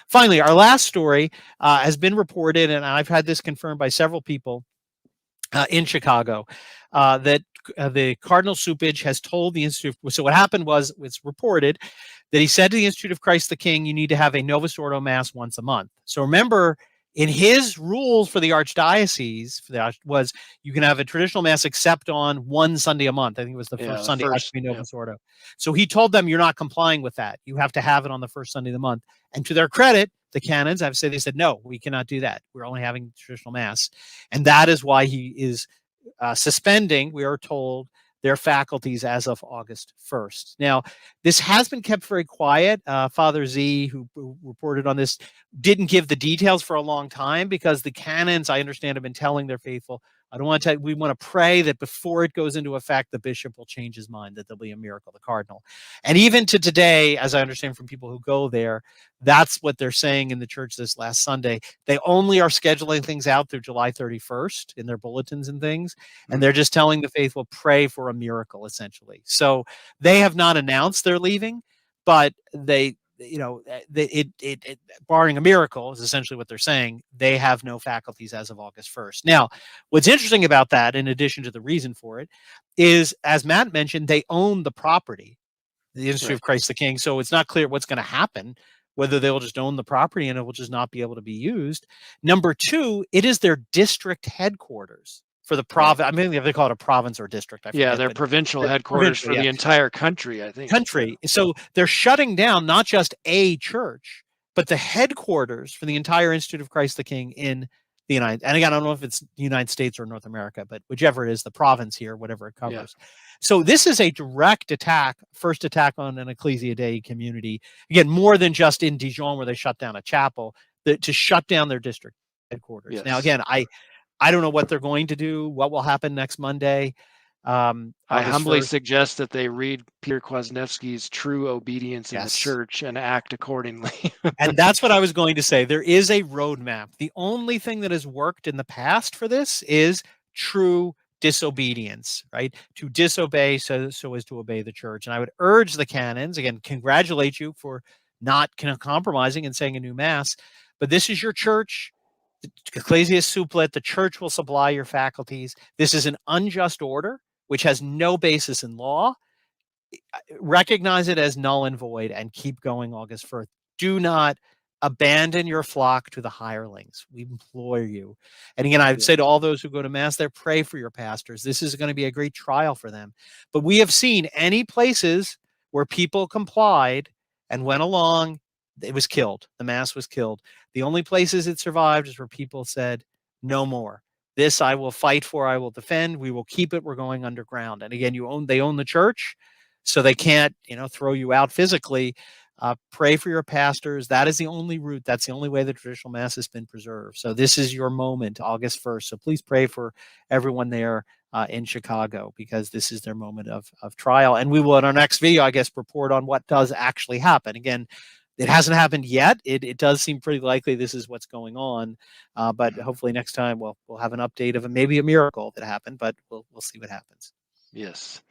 finally, our last story has been reported, and I've had this confirmed by several people in Chicago, that the Cardinal Cupich has told the Institute. So what happened was, it's reported that he said to the Institute of Christ the King, you need to have a Novus Ordo Mass once a month. So remember, in his rules for the archdiocese, was you can have a traditional Mass except on one Sunday a month. I think it was the first Sunday has to be Novus Ordo. So he told them, you're not complying with that. You have to have it on the first Sunday of the month. And to their credit, the canons, they said, no, we cannot do that. We're only having traditional Mass. And that is why he is suspending, we are told, their faculties as of August 1st. Now, this has been kept very quiet. Father Z, who reported on this, didn't give the details for a long time, because the canons, I understand, have been telling their faithful, we want to pray that before it goes into effect, the bishop will change his mind, that there'll be a miracle, the cardinal. And even to today, as I understand from people who go there, that's what they're saying in the church this last Sunday. They only are scheduling things out through July 31st in their bulletins and things. And they're just telling the faithful, pray for a miracle, essentially. So they have not announced they're leaving, but barring a miracle is essentially what they're saying. They have no faculties as of August 1st. Now, what's interesting about that, in addition to the reason for it, is, as Matt mentioned, they own the property, the Institute of Christ the King. So it's not clear what's going to happen, whether they'll just own the property and it will just not be able to be used. Number two, it is their district headquarters for the province. I mean, they call it a province or district. I forget, their provincial headquarters for the entire country, I think. So they're shutting down not just a church, but the headquarters for the entire Institute of Christ the King in the United. And again, I don't know if it's the United States or North America, but whichever it is, the province here, whatever it covers. Yeah. So this is a direct attack, first attack on an Ecclesia Dei community. Again, more than just in Dijon where they shut down a chapel, to shut down their district headquarters. Yes. Now, again, I don't know what they're going to do, what will happen next Monday. I humbly suggest that they read Peter Kwasniewski's True Obedience in the Church and act accordingly. And that's what I was going to say. There is a roadmap. The only thing that has worked in the past for this is true disobedience, right? To disobey so as to obey the church. And I would urge the canons, again, congratulate you for not compromising and saying a new Mass, but this is your church. The Ecclesia Supplet, the church will supply your faculties. This is an unjust order, which has no basis in law. Recognize it as null and void and keep going August 1st. Do not abandon your flock to the hirelings. We implore you. And again, I would say to all those who go to Mass there, pray for your pastors. This is going to be a great trial for them. But we have seen any places where people complied and went along, it was killed. The Mass was killed. The only places it survived is where people said, no more. This I will fight for, I will defend. We will keep it. We're going underground. And again, they own the church, so they can't, throw you out physically. Pray for your pastors. That is the only route. That's the only way the traditional Mass has been preserved. So this is your moment, August 1st. So please pray for everyone there in Chicago, because this is their moment of trial. And we will, in our next video, I guess, report on what does actually happen. Again, it hasn't happened yet. It does seem pretty likely this is what's going on. But hopefully next time we'll have an update of maybe a miracle that happened, but we'll see what happens. Yes.